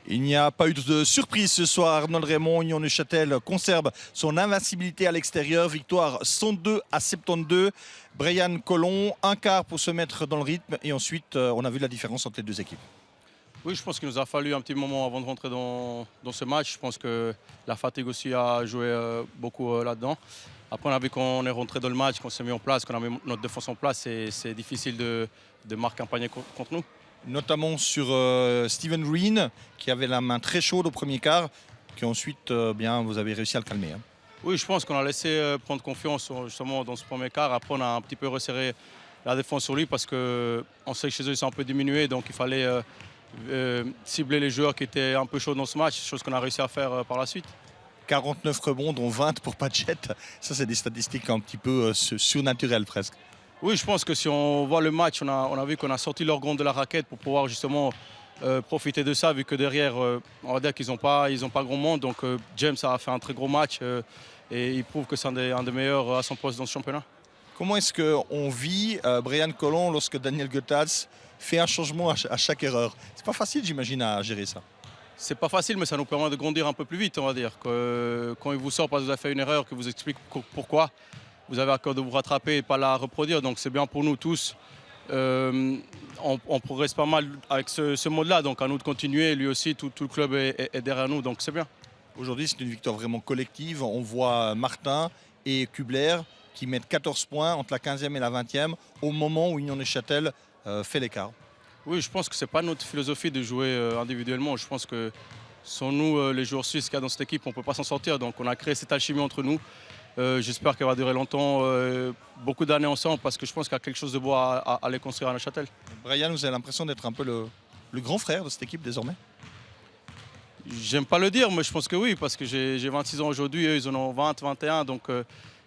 Il n'y a pas eu de surprise ce soir. Arnold Raymond, Union Neuchâtel conserve son invincibilité à l'extérieur. Victoire 102-72. Brian Colon, un quart pour se mettre dans le rythme. Et ensuite, on a vu la différence entre les deux équipes. Oui, je pense qu'il nous a fallu un petit moment avant de rentrer dans ce match. Je pense que la fatigue aussi a joué beaucoup là-dedans. Après, on a vu qu'on est rentré dans le match, qu'on s'est mis en place, qu'on a mis notre défense en place. C'est difficile de marquer un panier contre nous. Notamment sur Steven Green, qui avait la main très chaude au premier quart, qui ensuite, bien, vous avez réussi à le calmer. Hein. Oui, je pense qu'on a laissé prendre confiance justement dans ce premier quart. Après, on a un petit peu resserré la défense sur lui parce qu'on sait que chez eux, ils sont un peu diminués. Donc, il fallait cibler les joueurs qui étaient un peu chauds dans ce match, chose qu'on a réussi à faire par la suite. 49 rebonds, dont 20 pour Padgett. Ça, c'est des statistiques un petit peu surnaturelles presque. Oui, je pense que si on voit le match, on a vu qu'on a sorti leur gond de la raquette pour pouvoir justement profiter de ça, vu que derrière, on va dire qu'ils n'ont pas grand monde. Donc James a fait un très gros match et il prouve que c'est un des meilleurs à son poste dans ce championnat. Comment est-ce qu'on vit Brian Colon lorsque Daniel Goethals fait un changement à chaque erreur? C'est pas facile, j'imagine, à gérer ça. C'est pas facile, mais ça nous permet de grandir un peu plus vite, on va dire. Quand il vous sort parce que vous avez fait une erreur, que vous explique pourquoi, vous avez à cœur de vous rattraper et pas la reproduire. Donc c'est bien pour nous tous. On progresse pas mal avec ce mode-là. Donc à nous de continuer. Lui aussi, tout le club est derrière nous. Donc c'est bien. Aujourd'hui, c'est une victoire vraiment collective. On voit Martin et Kubler qui mettent 14 points entre la 15e et la 20e au moment où Union Neuchâtel fait l'écart. Oui, je pense que ce n'est pas notre philosophie de jouer individuellement. Je pense que sans nous, les joueurs suisses qu'il y a dans cette équipe, on ne peut pas s'en sortir. Donc on a créé cette alchimie entre nous. J'espère qu'elle va durer longtemps, beaucoup d'années ensemble, parce que je pense qu'il y a quelque chose de beau à aller construire à Neuchâtel. Brian, vous avez l'impression d'être un peu le grand frère de cette équipe désormais? J'aime pas le dire, mais je pense que oui, parce que j'ai 26 ans aujourd'hui, eux ils en ont 20, 21, donc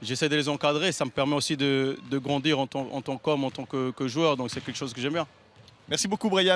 j'essaie de les encadrer. Ça me permet aussi de grandir en tant qu'homme, en tant que joueur, donc c'est quelque chose que j'aime bien. Merci beaucoup, Brian.